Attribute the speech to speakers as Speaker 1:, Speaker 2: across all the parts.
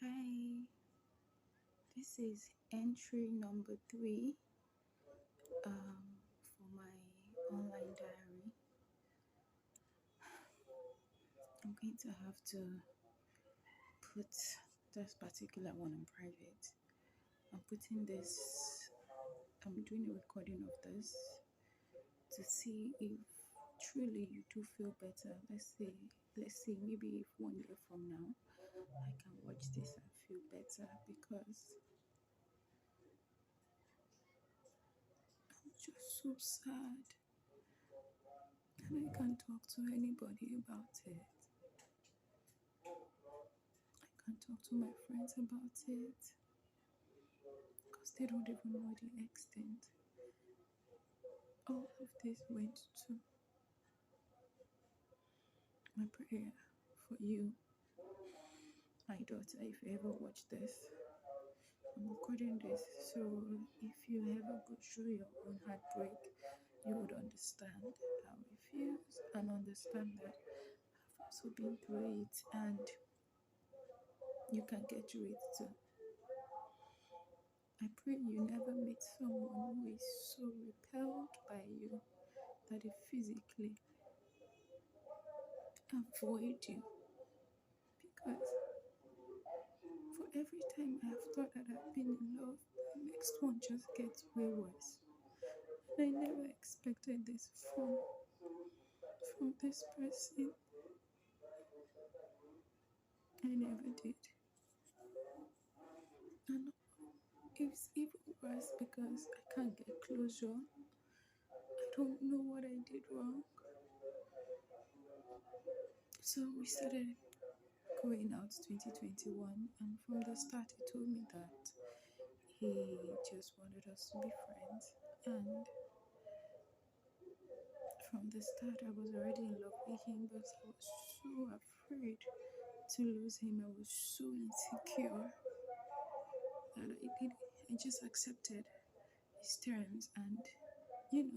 Speaker 1: Hi, this is entry number three for my online diary. I'm going to have to put this particular one in private. I'm doing a recording of this to see if truly you do feel better. Let's see, maybe if 1 year from now I can watch this and feel better because I'm just so sad and I can't talk to anybody about it. I can't talk to my friends about it because they don't even know the extent all of this went to. My prayer for you, my daughter, if you ever watch this, I'm recording this, so if you ever go through your own heartbreak, you would understand how it feels and understand that I've also been through it and you can get through it too. I pray you never meet someone who is so repelled by you that they physically avoid you, because for every time I have thought that I've been in love, the next one just gets way worse. And I never expected this from this person. I never did. And it's even worse because I can't get closure. I don't know what I did wrong. So we started going out 2021, and from the start he told me that he just wanted us to be friends. And from the start I was already in love with him, but I was so afraid to lose him. I was so insecure that I just accepted his terms, and it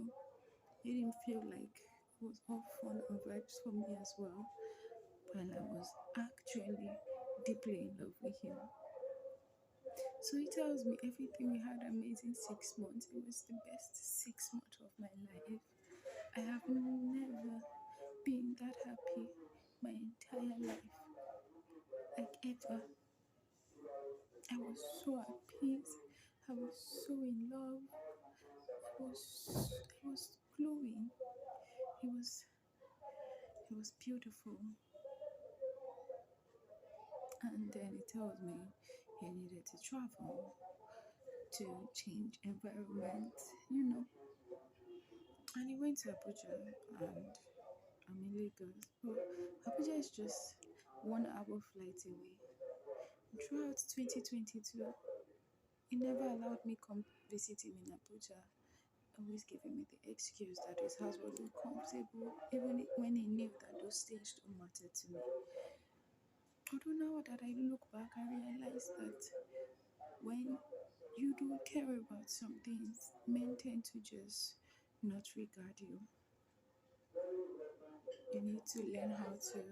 Speaker 1: didn't feel like it was all fun and vibes for me as well. But I was actually deeply in love with him. So he tells me everything. We had amazing 6 months. It was the best 6 months of my life. I have never been that happy my entire life, like ever. I was so at peace. I was so in love. I was glowing. It was beautiful. And then he tells me he needed to travel to change environment, you know. And he went to Abuja, and I'm in Lagos. But Abuja is just 1 hour flight away. Throughout 2022, he never allowed me come visit him in Abuja, always giving me the excuse that his house wasn't comfortable, even when he knew that those things don't matter to me. Although now that I look back, I realize that when you don't care about some things, men tend to just not regard you. You need to learn how to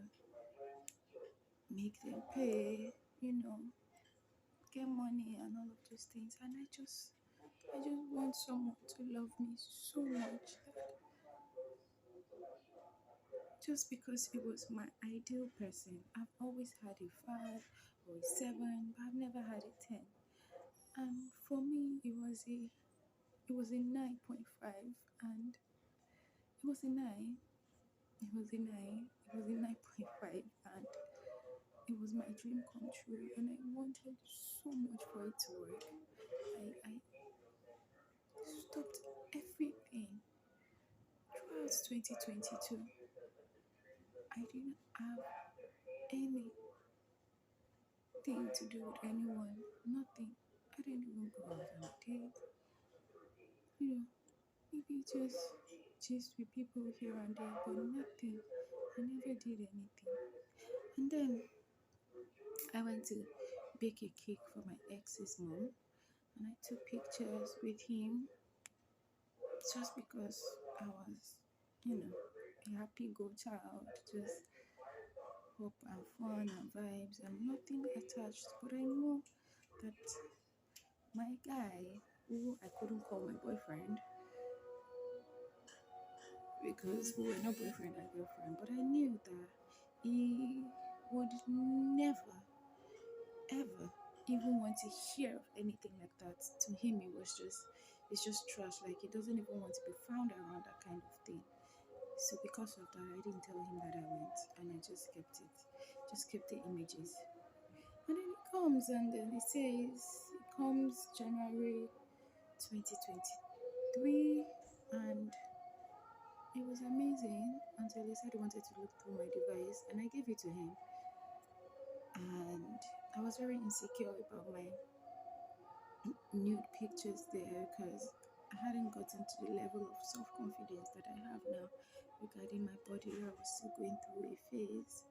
Speaker 1: make them pay, get money and all of those things. And I just want someone to love me so much that just because he was my ideal person, I've always had a 5 or a 7, but I've never had a 10. And for me, it was a 9.5, and it was a 9. It was a 9. It was a 9.5, and it was my dream come true. And I wanted so much for it to work. I stopped everything throughout 2022. I didn't have anything to do with anyone. Nothing. I didn't even go out on a date. Maybe just with people here and there, but nothing. I never did anything. And then I went to bake a cake for my ex's mom, and I took pictures with him just because I was, a happy go child, just pop and fun and vibes and nothing attached. But I know that my guy, who I couldn't call my boyfriend because we were not boyfriend and girlfriend, but I knew that he would never, ever even want to hear of anything like that. To him, it's just trash. Like he doesn't even want to be found around that kind of thing. So because of that, I didn't tell him that I went, and I just kept the images. And then it comes, and then it says it comes January 2023, and it was amazing until he said he wanted to look through my device, and I gave it to him. And I was very insecure about my nude pictures there because I hadn't gotten to the level of self confidence that I have now regarding my body. I was still going through a phase,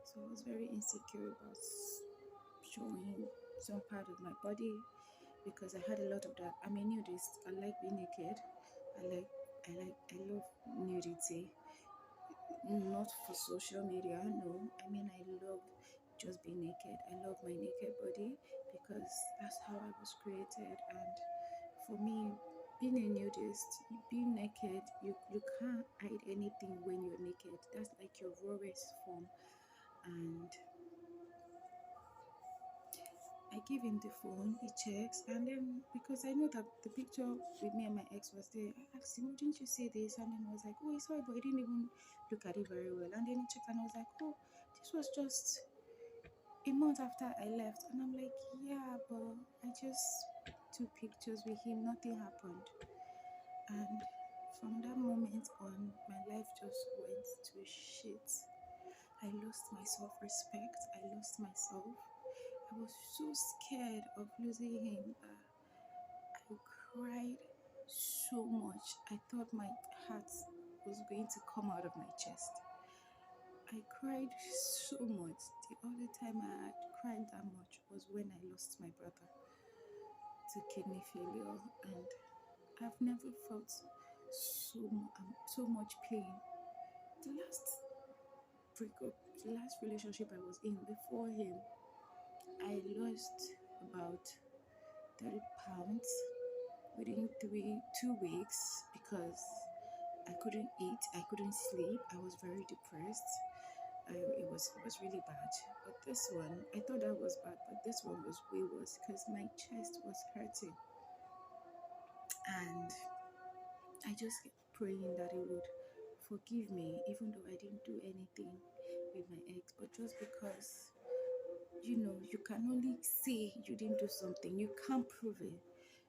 Speaker 1: so I was very insecure about showing some part of my body because I had a lot of that. I'm a nudist. I like being naked. I love nudity. Not for social media, no. I mean, I love just being naked. I love my naked body because that's how I was created. And for me, being a nudist, being naked, you can't hide anything when you're naked. That's like your rawest form. And I give him the phone, he checks, and then because I know that the picture with me and my ex was there, I asked him, didn't you say this? And then I was like, oh, he saw it, but he didn't even look at it very well. And then he checked and I was like, oh, this was just a month after I left. And I'm like, yeah, but I just took pictures with him, nothing happened. And from that moment on, my life just went to shit. I lost my self-respect, I lost myself. I was so scared of losing him. I cried so much. I thought my heart was going to come out of my chest. I cried so much. The only time I had cried that much was when I lost my brother to kidney failure, and I've never felt so much pain. The last breakup, the last relationship I was in before him, I lost about 30 pounds within 2 weeks because I couldn't eat, I couldn't sleep, I was very depressed. It was really bad. But this one, I thought that was bad, but this one was way worse because my chest was hurting. And I just kept praying that he would forgive me, even though I didn't do anything with my ex. But just because, you can only say you didn't do something, you can't prove it.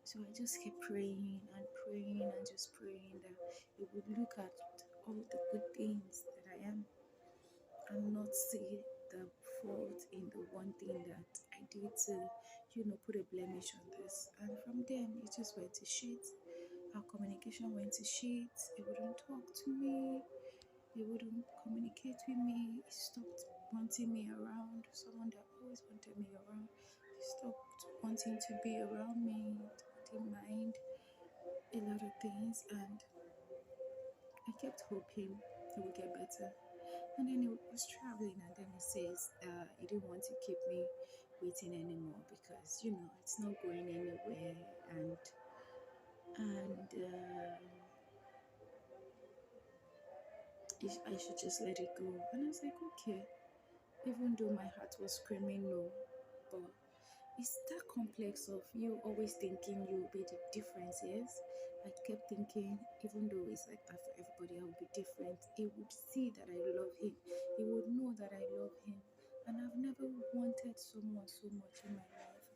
Speaker 1: So I just kept praying and praying and just praying that he would look at all the good things that I am and not see the fault in the one thing that I did to, put a blemish on this. And from then, it just went to shit. Our communication went to shit. He wouldn't talk to me. He wouldn't communicate with me. He stopped wanting me around. Someone that always wanted me around. He stopped wanting to be around me. Didn't mind a lot of things. And I kept hoping it would get better. And then he was traveling, and then he says he didn't want to keep me waiting anymore because it's not going anywhere, and I should just let it go. And I was like, okay, even though my heart was screaming no, but it's that complex of you always thinking you'll be the difference. Yes, I kept thinking, even though it's like that for everybody, I would be different. He would see that I love him. He would know that I love him. And I've never wanted someone so much in my life.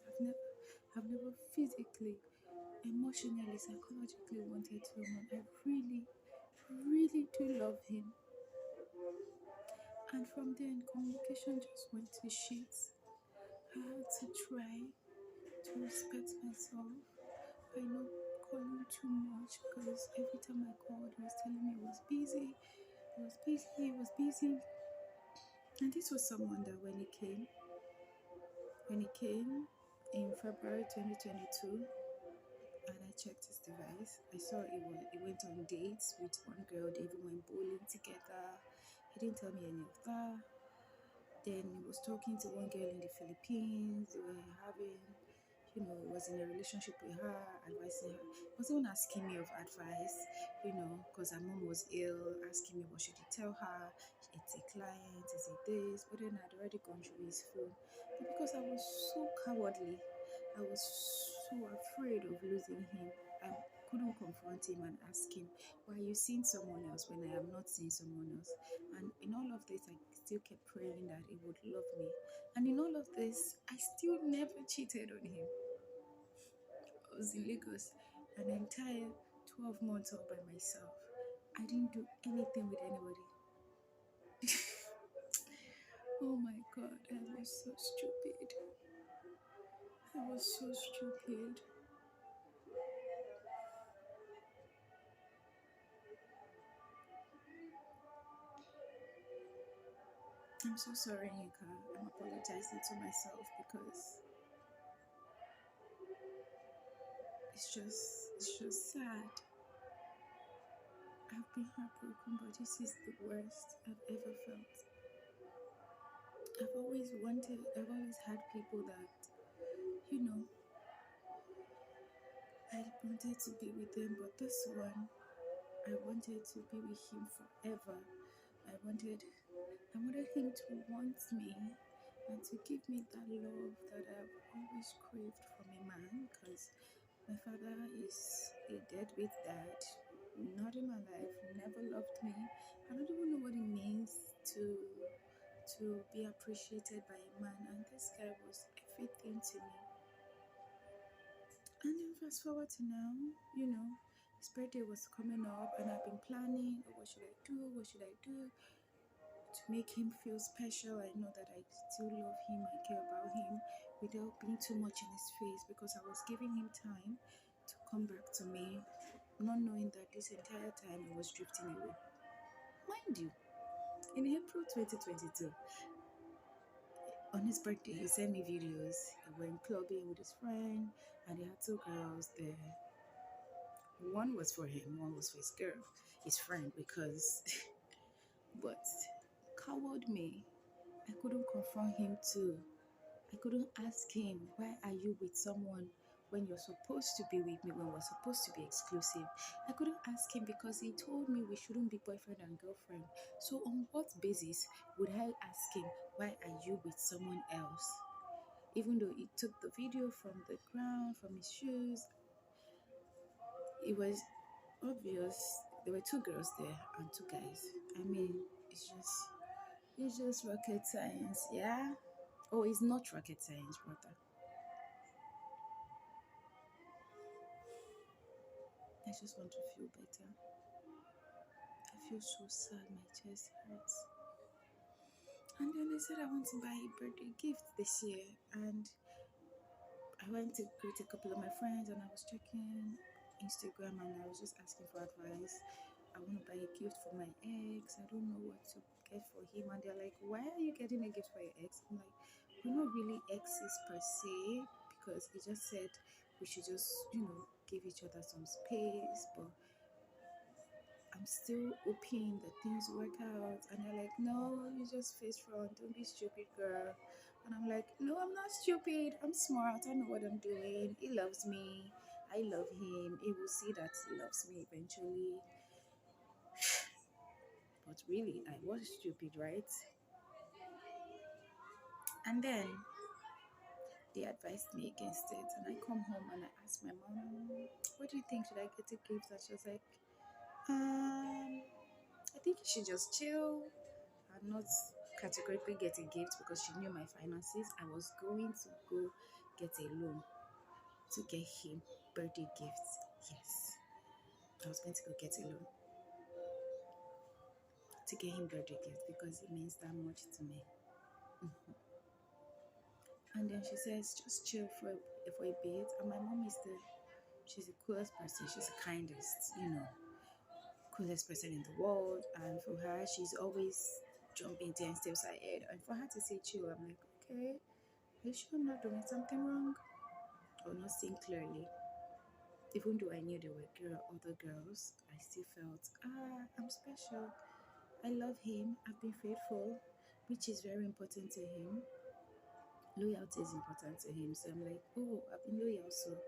Speaker 1: I've never physically, emotionally, psychologically wanted someone. I really, really do love him. And from then, communication just went to shit. I had to try to respect myself. I know calling too much because every time I called, he was telling me he was busy. He was busy. And this was someone that when he came in February 2022, and I checked his device, I saw he went on dates with one girl. They even went bowling together. He didn't tell me any of that. Then he was talking to one girl in the Philippines. They were having, was in a relationship with her, advising her. He was even asking me of advice, because her mom was ill, asking me what should he tell her. It's a client, is it this? But then I'd already gone through his phone. But because I was so cowardly, I was so afraid of losing him. I couldn't confront him and ask him, why are you seeing someone else when I am not seeing someone else? And in all of this, I still kept praying that he would love me. And in all of this, I still never cheated on him. I was in Lagos an entire 12 months all by myself. I didn't do anything with anybody. Oh my God, I was so stupid. I was so stupid. I'm so sorry, Yinka. I'm apologizing to myself because it's just sad. I've been heartbroken, but this is the worst I've ever felt. I've always had people that, you know, I wanted to be with them, but this one, I wanted to be with him forever. I wanted him to want me and to give me that love that I've always craved from a man, because my father is a deadbeat dad, not in my life, never loved me. I don't even know what it means to be appreciated by a man, and this guy was everything to me. And then fast forward to now, his birthday was coming up, and I've been planning, what should I do? What should I do to make him feel special? I know that I still love him, I care about him, without being too much in his face, because I was giving him time to come back to me, not knowing that this entire time he was drifting away. Mind you, in April 2022, on his birthday, he sent me videos. He went clubbing with his friend, and he had two girls there. One was for him, one was for his girl, his friend, because, but coward me, I couldn't confront him too. I couldn't ask him, why are you with someone when you're supposed to be with me, when we're supposed to be exclusive? I couldn't ask him because he told me we shouldn't be boyfriend and girlfriend. So on what basis would I ask him, why are you with someone else? Even though he took the video from the ground, from his shoes, it was obvious there were two girls there and two guys. I mean, it's just rocket science, yeah? Oh, it's not rocket science, brother. I just want to feel better. I feel so sad, my chest hurts. And then I said I want to buy a birthday gift this year, and I went to greet a couple of my friends, and I was checking Instagram, and I was just asking for advice. I want to buy a gift for my ex. I don't know what to get for him. And they're like, why are you getting a gift for your ex? I'm like, we're not really exes per se, because he just said we should just, give each other some space. But I'm still hoping that things work out. And they're like, no, you just face front. Don't be stupid, girl. And I'm like, no, I'm not stupid. I'm smart. I know what I'm doing. He loves me. I love him. He will see that he loves me eventually. But really, I was stupid, right? And then they advised me against it. And I come home and I asked my mom, what do you think? Should I get a gift? And she was like, I think you should just chill and not categorically get a gift, because she knew my finances. I was going to go get a loan to get him birthday gifts. Yes, I was going to go get a loan to get him birthday gifts because it means that much to me. And then she says, just chill for a bit. And my mom is she's the coolest person. She's the kindest, coolest person in the world. And for her, she's always jumping 10 steps ahead. And for her to say chill, I'm like, okay, are you sure I'm not doing something wrong? Or not seeing clearly? Even though I knew there were other girls, I still felt, I'm special. I love him. I've been faithful. which is very important to him. Loyalty is important to him. So I'm like, oh, I've been loyal, so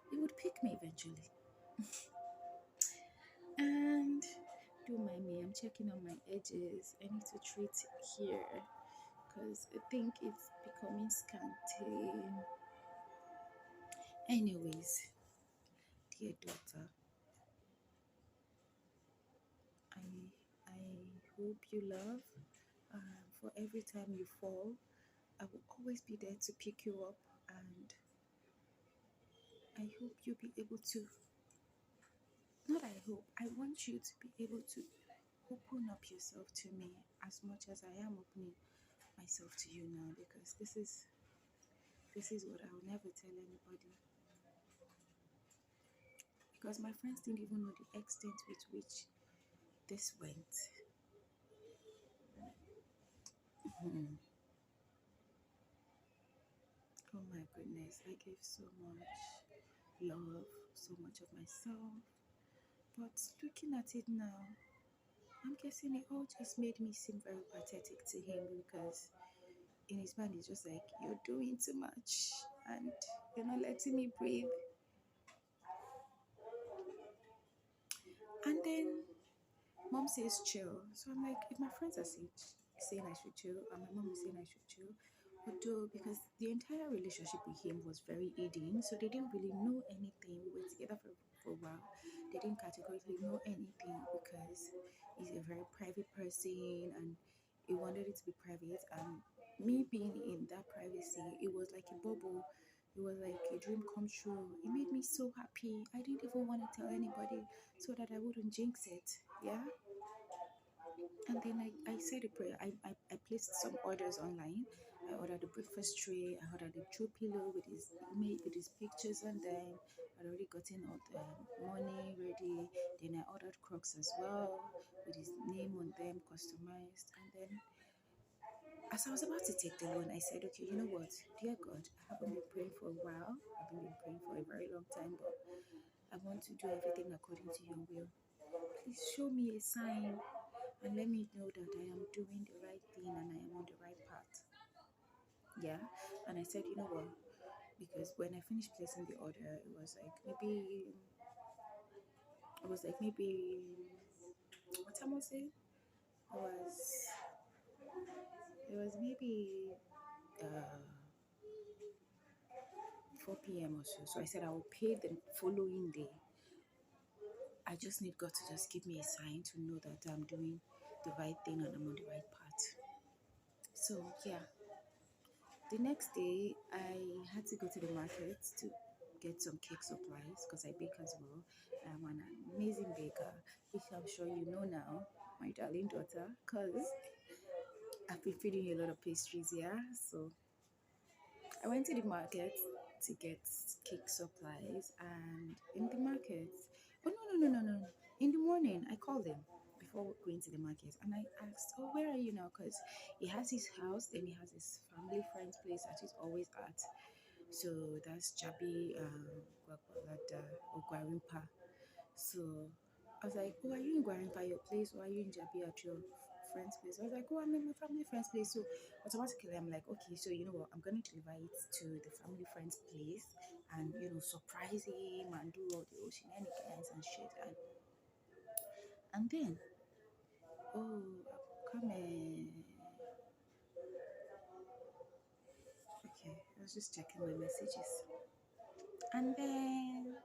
Speaker 1: he would pick me eventually. And don't mind me, I'm checking on my edges. I need to treat here because I think it's becoming scanty. Anyways, dear daughter, I I hope you love. For every time you fall, I will always be there to pick you up, and I hope you'll be able to. Not I hope. I want you to be able to open up yourself to me as much as I am opening myself to you now, because this is what I will never tell anybody, because my friends didn't even know the extent with which this went. Hmm. Oh my goodness, I gave so much love, so much of myself, but looking at it now, I'm guessing it all just made me seem very pathetic to him, because in his mind he's just like, you're doing too much and you're not letting me breathe. And then mom says chill. So I'm like, if my friends are saying I should chill, and my mom is saying I should chill, although because the entire relationship with him was very hidden, so they didn't really know anything. We were together for a while. They didn't categorically know anything because he's a very private person and he wanted it to be private. And me being in that privacy, it was like a bubble. It was like a dream come true. It made me so happy. I didn't even want to tell anybody so that I wouldn't jinx it. Yeah. And then I said a prayer. I placed some orders online. I ordered a breakfast tray. I ordered a throw pillow with his made with his pictures on them. I'd already gotten all the money ready. Then I ordered Crocs as well with his name on them, customized. And then as I was about to take the loan, I said, okay, you know what, dear God, I haven't been praying for a while. I haven't been praying for a very long time, but I want to do everything according to your will. Please show me a sign and let me know that I am doing the right thing and I am on the right path. Yeah. And I said, you know what? Because when I finished placing the order, it was like maybe what time was it? It was maybe uh 4 p.m. or so. So I said I will pay the following day. I just need God to just give me a sign to know that I'm doing the right thing and I'm on the right path. So yeah, the next day, I had to go to the market to get some cake supplies because I bake as well. I'm an amazing baker, which I'm sure you know now, my darling daughter, because I've been feeding you a lot of pastries, yeah? So I went to the market to get cake supplies, and in the market, oh no, no, no, no, no. In the morning, I called him before going to the market and I asked, oh, where are you now? Because he has his house, then he has his family friend's place that he's always at. So that's Jabi Gwagwalada or Gwarimpa. So I was like, oh, are you in Gwarimpa, your place, or are you in Jabi at your friend's place? I was like, oh, I'm in my family friend's place. So automatically, I'm like, okay, so you know what? I'm going to deliver it to the family friend's place and, surprise him and do all the shenanigans and shit. And then, oh, come in. Okay, I was just checking my messages. And then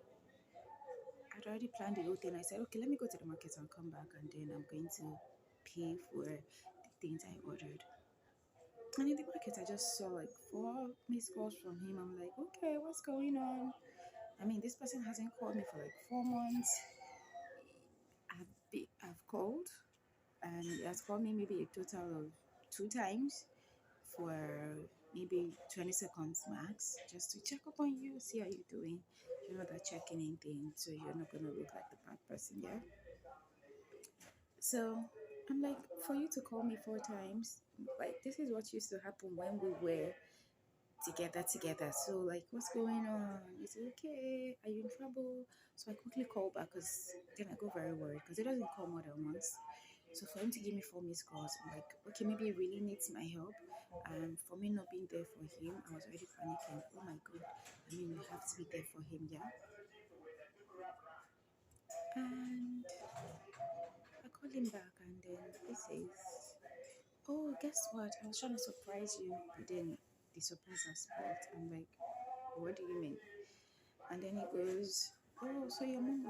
Speaker 1: I'd already planned the whole thing. I said, okay, let me go to the market and come back, and then I'm going to pay for the things I ordered. And in the market, I just saw like 4 missed calls from him. I'm like, okay, what's going on? I mean, this person hasn't called me for like 4 months. I've called, and he has called me maybe a total of 2 times for maybe 20 seconds max, just to check up on you, see how you're doing. You know, that checking in thing, so you're not gonna look like the bad person, yeah? So I'm like, for you to call me 4 times, like this is what used to happen when we were together. So like, what's going on? Is it okay? Are you in trouble? So I quickly call back because then I go very worried because it doesn't call more than once. So for him to give me 4 missed calls, I'm like, okay, maybe he really needs my help. For me not being there for him, I was already panicking. Oh my god, I mean, you have to be there for him, yeah. And I called him back, and then he says, "Oh, guess what? I was trying to surprise you, but then the surprise has spoiled." I'm like, "What do you mean?" And then he goes, "Oh, so your mom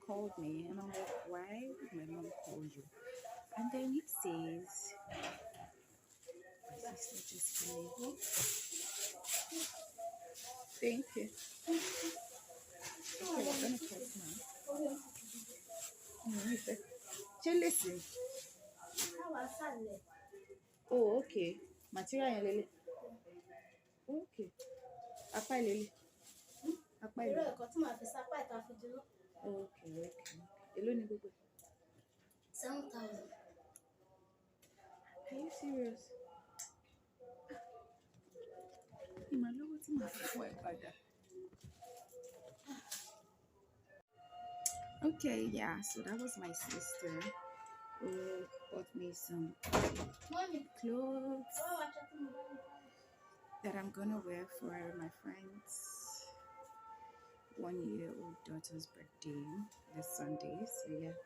Speaker 1: called me," and I'm like, "Why would my mom call you?" And then he says, "My sister just came in." Thank you. Okay, we're gonna talk now. Just listen. Oh, okay. Material yẹn lele. Okay. Apá ìlélẹ̀. Apá ìlélẹ̀. Okay, okay. Èló ni gbogbo ẹ̀? 7,000. Are you serious? Ìmọ̀lówó tí màá fi fún ẹ padà. Okay, yeah, so that was my sister who bought me some clothes that I'm gonna wear for my friend's 1-year-old daughter's birthday this Sunday. So yeah,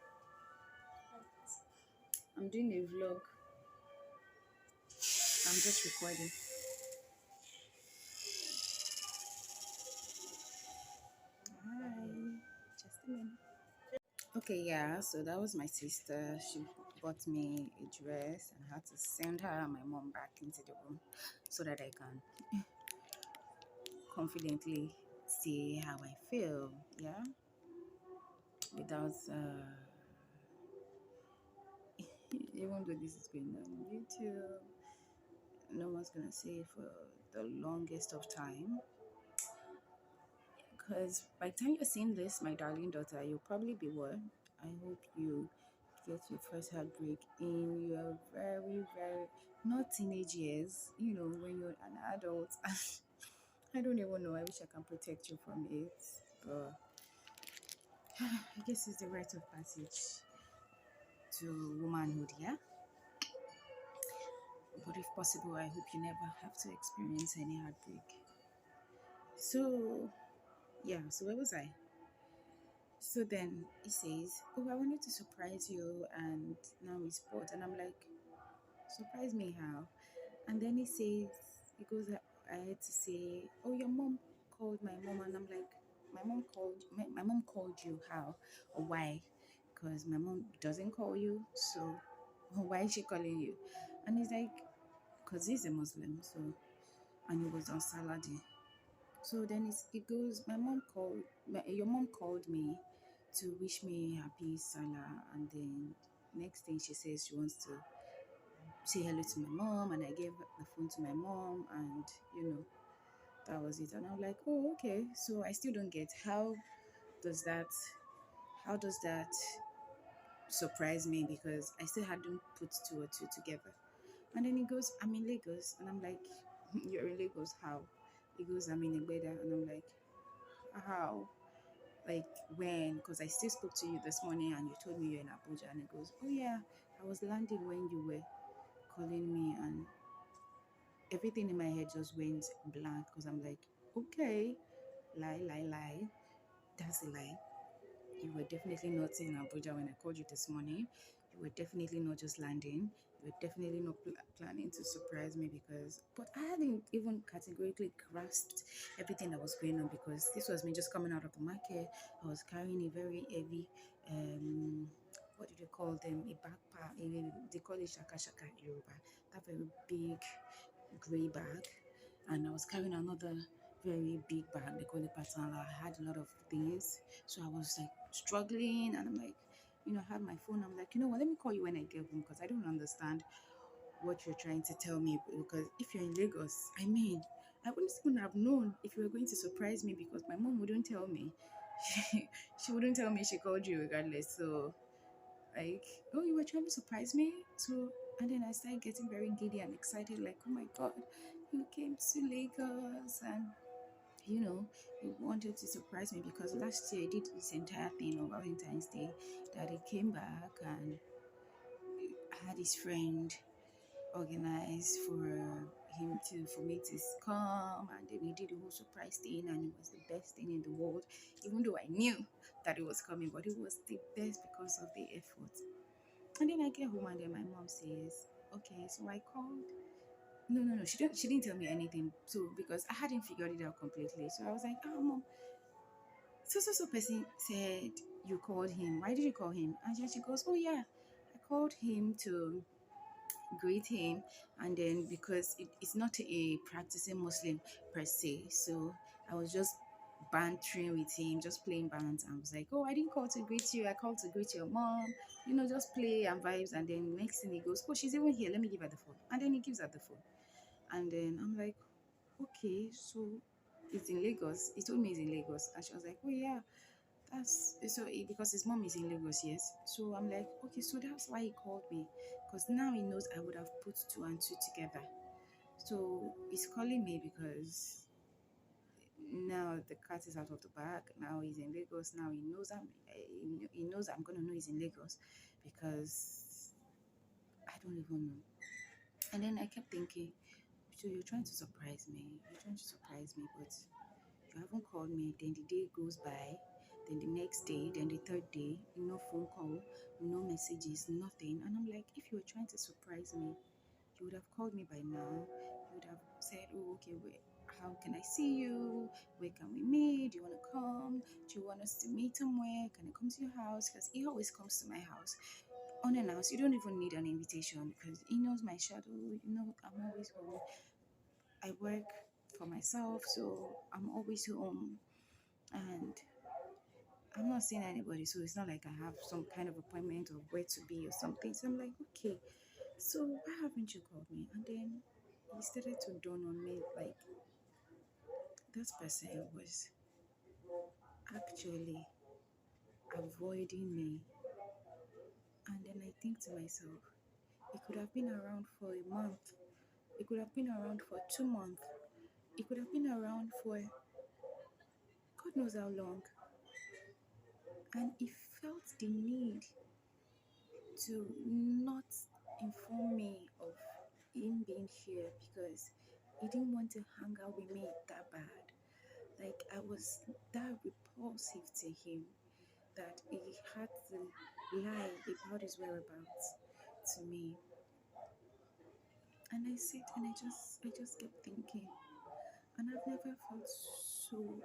Speaker 1: I'm doing a vlog. I'm just recording. Hi, just a minute. Okay, yeah, so that was my sister. She bought me a dress, and I had to send her and my mom back into the room so that I can confidently say how I feel, yeah, without even though this is going on YouTube, no one's gonna say it for the longest of time, because by the time you're seeing this, my darling daughter, you'll probably be what? I hope you get your first heartbreak in your very, very not teenage years, when you're an adult. I don't even know. I wish I can protect you from it, but I guess it's the rite of passage to womanhood, yeah. But if possible, I hope you never have to experience any heartbreak. So yeah, so where was I? So then he says, "Oh, I wanted to surprise you, and now he's bored." And I'm like, "Surprise me how?" And then he goes ahead to say, "Oh, your mom called my mom," and I'm like, my mom called you how or why? Because my mom doesn't call you, so why is she calling you? And he's like, because he's a Muslim, so, and it was on Saturday. So then it goes, your mom called me to wish me happy Salah, and then next thing she says she wants to say hello to my mom, and I gave the phone to my mom, and that was it. And I'm like, oh, okay. So I still don't get does that how does that surprise me, because I still hadn't put two or two together. And then he goes, "I'm in Lagos," and I'm like, "You're in Lagos? How?" He goes, "I'm in Igbeda," and I'm like, "How? Like when?" Because I still spoke to you this morning, and you told me you're in Abuja. And he goes, "Oh yeah, I was landing when you were calling me," and everything in my head just went blank, because I'm like, okay, lie. That's a lie. You were definitely not in Abuja when I called you this morning. You were definitely not just landing. You were definitely not planning to surprise me, but I hadn't even categorically grasped everything that was going on, because this was me just coming out of the market. I was carrying a very heavy, what do they call them? A backpack. They call it shaka shaka in Yoruba. That very big grey bag, and I was carrying another very big bag. They call it pattern. I had a lot of things, so I was like struggling, and I'm like, I had my phone. I'm like, you know what? Let me call you when I get home, because I don't understand what you're trying to tell me. Because if you're in Lagos, I mean, I wouldn't even have known if you were going to surprise me, because my mom wouldn't tell me. She wouldn't tell me she called you regardless. So like, "Oh, you were trying to surprise me?" So, and then I started getting very giddy and excited, like, "Oh my god, you came to Lagos," and he wanted to surprise me, because last year I did this entire thing on Valentine's Day, that he came back, and had his friend organize for me to come, and then we did the whole surprise thing, and it was the best thing in the world. Even though I knew that it was coming, but it was the best because of the effort. And then I get home, and then my mom says, "Okay, so I called." No, she didn't tell me anything. So because I hadn't figured it out completely, so I was like, "Oh, mom, so person said you called him. Why did you call him?" And then she goes, "Oh yeah, I called him to greet him, and then because it's not a practicing Muslim per se, so I was just bantering with him, just playing bands. I was like, oh, I didn't call to greet you, I called to greet your mom, just play and vibes." And then next thing he goes, oh, she's even here, let me give her the phone. And then he gives her the phone. And then I'm like, okay, so it's in Lagos. He told me he's in Lagos. And she was like, oh yeah, that's so because his mom is in Lagos, yes. So I'm like, okay, so that's why he called me, because now he knows I would have put two and two together. So he's calling me because now the cat is out of the bag. Now he's in Lagos. Now he knows I'm gonna know he's in Lagos because I don't even know. And then I kept thinking, so you're trying to surprise me. You're trying to surprise me, but you haven't called me. Then the day goes by, then the next day, then the third day, no phone call, no messages, nothing. And I'm like, if you were trying to surprise me, you would have called me by now. You would have said, oh, okay, wait, how can I see you? Where can we meet? Do you want to come? Do you want us to meet somewhere? Can I come to your house? Because he always comes to my house unannounced. You don't even need an invitation because he knows my shadow. I'm always home. I work for myself, so I'm always home, and I'm not seeing anybody, so it's not like I have some kind of appointment of where to be or something. So I'm like, okay, so why haven't you called me? And then it started to dawn on me like this person was actually avoiding me. And then I think to myself, it could have been around for a month, it could have been around for 2 months, it could have been around for God knows how long. And he felt the need to not inform me of him being here because he didn't want to hang out with me that bad. Like I was that repulsive to him that he had to lie about his whereabouts to me. And I sit and I just kept thinking, and I've never felt so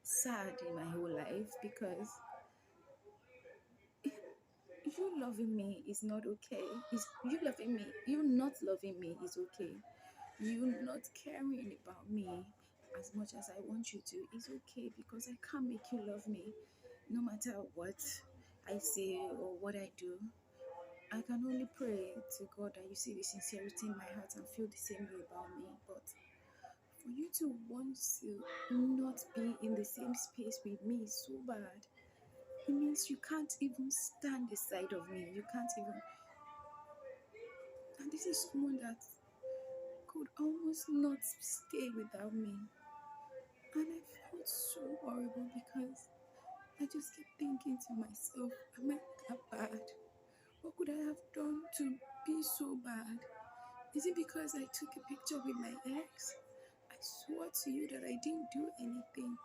Speaker 1: sad in my whole life because you loving me is not okay. Is you loving me, you not loving me is okay. You not caring about me as much as I want you to is okay because I can't make you love me no matter what I say or what I do. I can only pray to God that you see the sincerity in my heart and feel the same way about me. But for you to want to not be in the same space with me is so bad. It means you can't even stand the side of me. You can't even. And this is someone that could almost not stay without me. And I felt so horrible because I just kept thinking to myself, am I that bad? What could I have done to be so bad? Is it because I took a picture with my ex? I swore to you that I didn't do anything.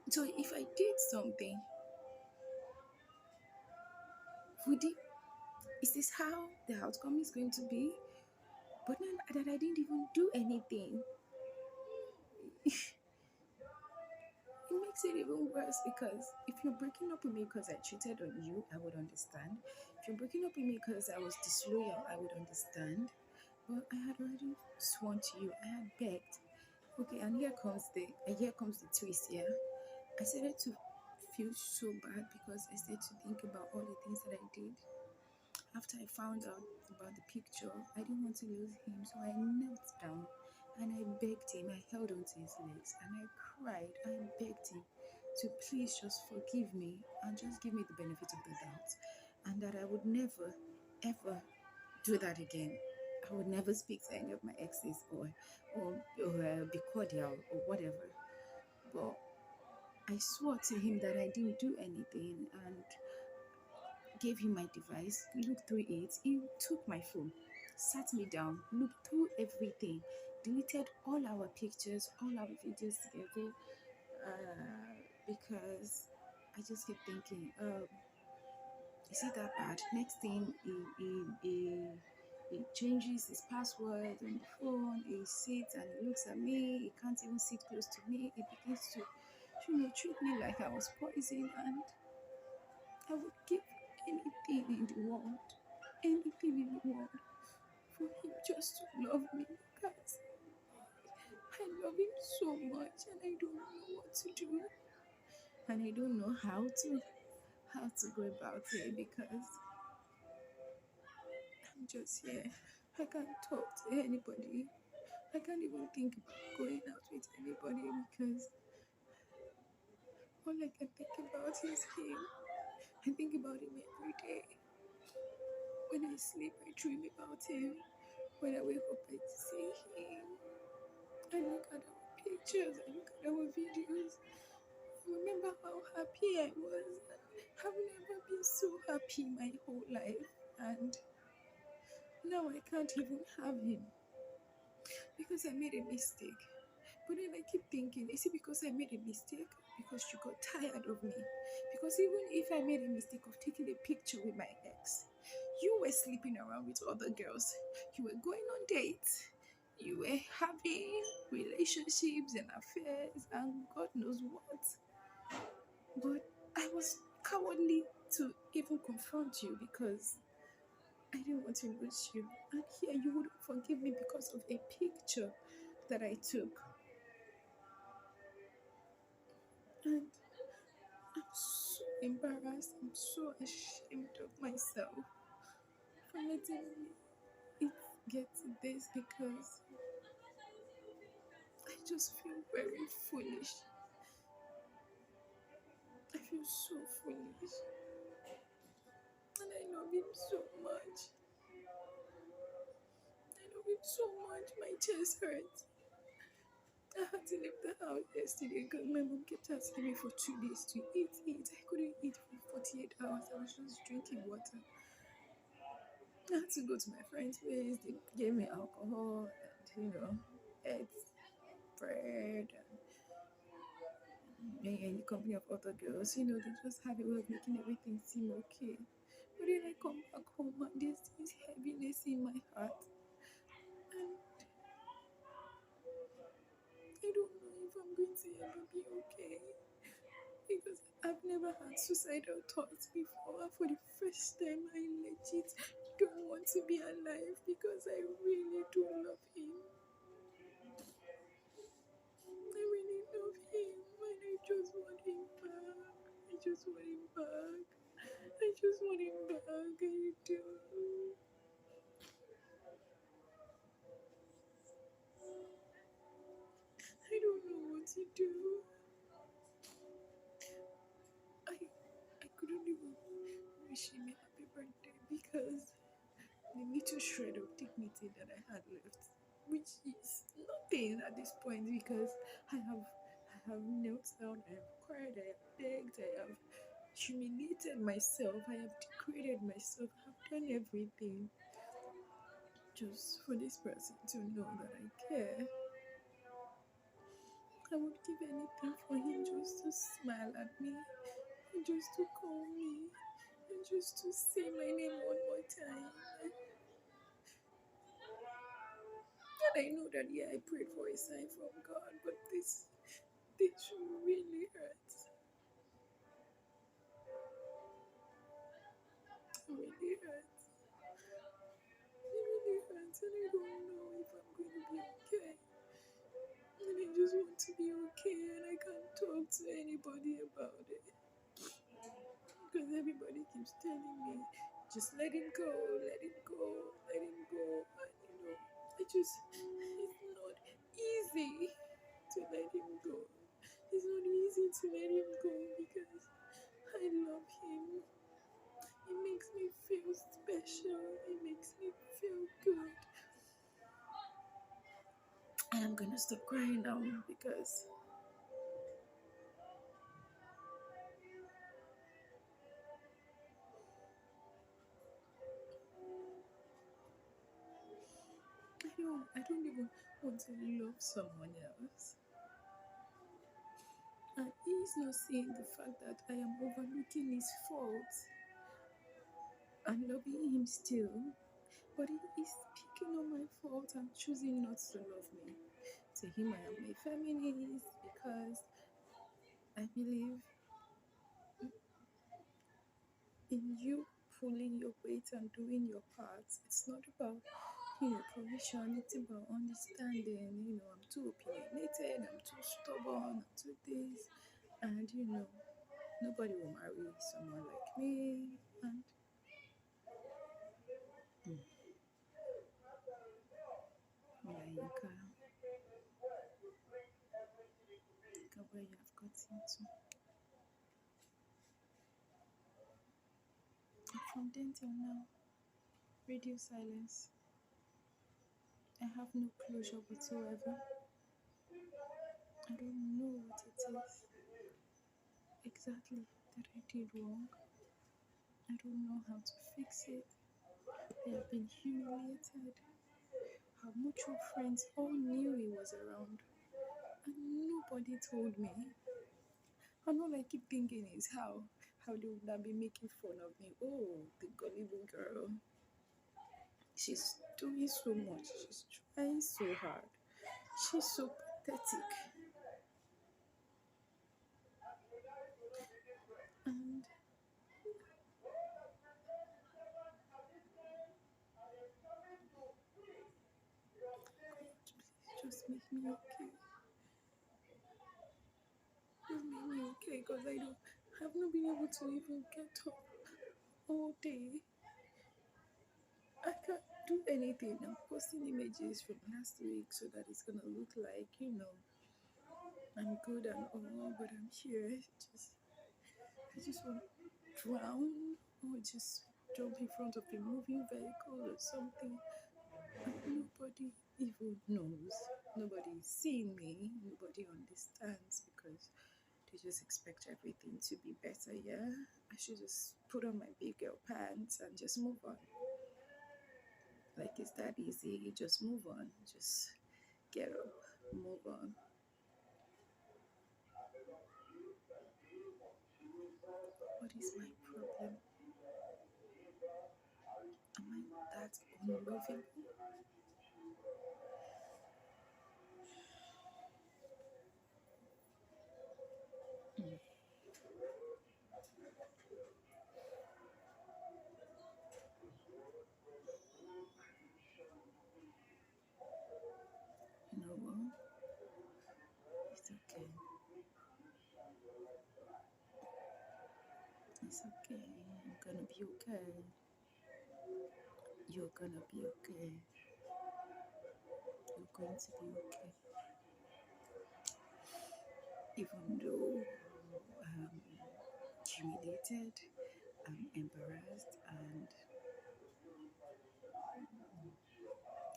Speaker 1: So if I did something, would it, is this how the outcome is going to be? But now that I didn't even do anything, it makes it even worse because if you're breaking up with me because I cheated on you, I would understand. If you're breaking up with me because I was disloyal, I would understand. But I had already sworn to you. I had begged. Okay, and here comes the twist. Yeah, I started to feel so bad because I started to think about all the things that I did. After I found out about the picture, I didn't want to lose him, so I knelt down and I begged him. I held onto his legs and I cried. I begged him to please just forgive me and just give me the benefit of the doubt, and that I would never, ever do that again. I would never speak to any of my exes or be cordial or whatever. But I swore to him that I didn't do anything, and gave him my device, looked through it. He took my phone, sat me down, looked through everything, deleted all our pictures, all our videos together, because I just keep thinking, is it that bad? Next thing, he changes his password on the phone. He sits and he looks at me. He can't even sit close to me. He begins to, treat me like I was poison, and I would give anything in the world, for him just to love me, because I love him so much and I don't know what to do, and I don't know how to go about it, because I'm just here. I can't talk to anybody. I can't even think about going out with anybody, because all I can think about is him. I think about him every day. When I sleep, I dream about him. When I wake up, I see him. I look at our pictures, I look at our videos. I remember how happy I was. I've never been so happy my whole life. And now I can't even have him, because I made a mistake. But then I keep thinking, is it because I made a mistake? Because you got tired of me? Because even if I made a mistake of taking a picture with my ex, you were sleeping around with other girls. You were going on dates. You were having relationships and affairs and God knows what. But I was cowardly to even confront you, because I didn't want to lose you. And here you wouldn't forgive me because of a picture that I took. And I'm so embarrassed. I'm so ashamed of myself for letting it get to this, because I just feel very foolish. I feel so foolish. And I love him so much. I love him so much. My chest hurts. I had to leave the house yesterday because my mom kept asking me for 2 days to eat. I couldn't eat for 48 hours. I was just drinking water. I had to go to my friend's place. They gave me alcohol and, eggs, bread, and being in the company of other girls. They just have a way of making everything seem okay. But then I come back home and there's this heaviness in my heart. And I don't know if I'm going to ever be okay. Because I've never had suicidal thoughts before. And for the first time, I legit don't want to be alive, because I really do love him. I really love him, and I just want him back. I just want him back. I just want him back. I do. I don't know what to do. I couldn't even wish him a happy birthday, because the little shred of dignity that I had left, which is nothing at this point, because I have knelt down, I have cried, I have begged, I have humiliated myself, I have degraded myself, I have done everything just for this person to know that I care. I would give anything for him just to smile at me, and just to call me, and just to say my name one more time. And I know that, yeah, I prayed for a sign from God, but this really hurts. It really hurts. It really hurts, and I don't know if I'm going to be okay. And I just want to be okay, and I can't talk to anybody about it. Because everybody keeps telling me, just let him go, let him go, let him go. And it's not easy to let him go. It's not easy to let him go, because I love him. It makes me feel special. It makes me feel good. And I'm gonna stop crying now, because I don't even want to love someone else. And he's not seeing the fact that I am overlooking his faults and loving him still. But he is picking on my faults and choosing not to love me. To him, I am a feminist because I believe in you pulling your weight and doing your part. It's not about provision, it's about understanding. I'm too opinionated, I'm too stubborn, I'm too this, and nobody will marry someone like me. And Olayinka, look at where you have gotten to. And from then till now, radio silence. I have no closure whatsoever. I don't know what it is exactly that I did wrong. I don't know how to fix it. I have been humiliated. Our mutual friends all knew he was around, and nobody told me. And all I keep thinking is how they would have been making fun of me. Oh, the gullible girl. She's doing so much. She's trying so hard. She's so pathetic. And please just make me okay. Just make me okay, because I've not been able to even get up all day. I can't do anything. I'm posting images from last week so that it's gonna look like, I'm good and all, but I'm here. I just want to drown or just jump in front of a moving vehicle or something. And nobody even knows. Nobody is seeing me. Nobody understands because they just expect everything to be better. Yeah, I should just put on my big girl pants and just move on. Like, it's that easy. Just move on. Just get up, move on. What is my problem? Am I that unlovable? You know what? It's okay. It's okay. I'm gonna be okay. You're gonna be okay. You're going to be okay. Even though I'm humiliated, I'm embarrassed, and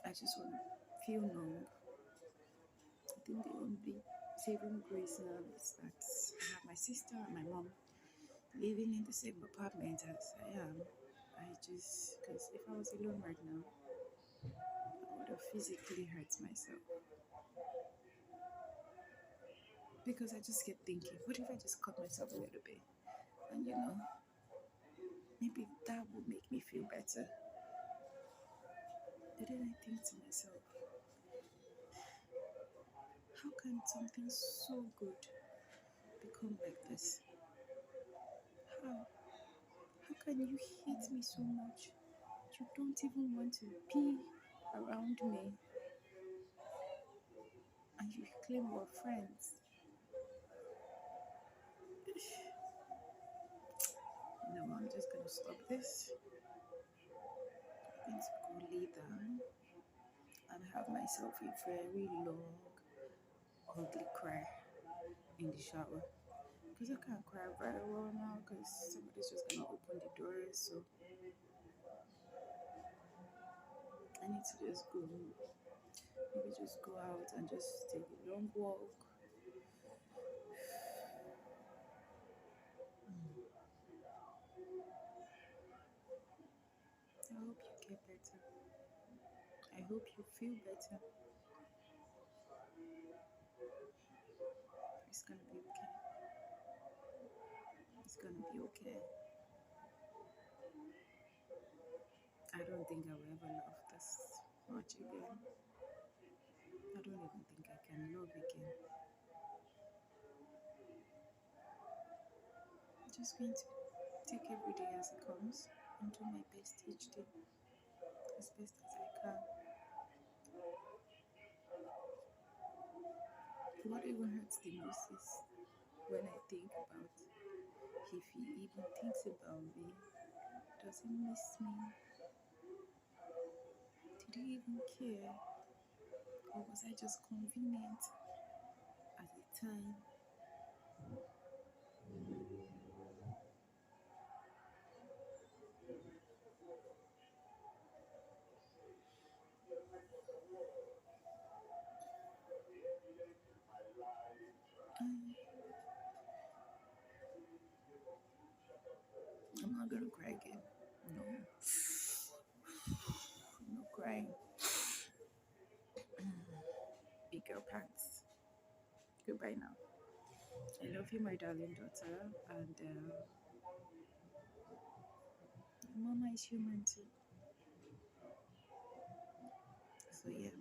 Speaker 1: I just want to feel numb. I think the only saving grace now is that I have my sister and my mom living in the same apartment as I am. Because if I was alone right now, I would have physically hurt myself. Because I just get thinking, what if I just cut myself a little bit? And maybe that would make me feel better. But then I think to myself, how can something so good become like this? How? How can you hate me so much? You don't even want to be around me and you claim we're friends. I'm just going to stop this. I'm going to go lay down and have myself a very long, ugly cry in the shower. Because I can't cry very well now because somebody's just going to open the door. So I need to just go. Maybe just go out and just take a long walk. I hope you get better. I hope you feel better. It's gonna be okay. It's gonna be okay. I don't think I will ever love this much again. I don't even think I can love again. I'm just going to take every day as it comes and do my best each day as best as I can. What even hurts the most is when I think about if he even thinks about me. Does he miss me? Did he even care? Or was I just convenient at the time? Um, I'm not gonna cry again. No, no crying. Big girl pants. Goodbye now. I love you, my darling daughter, and mama is human too. So yeah.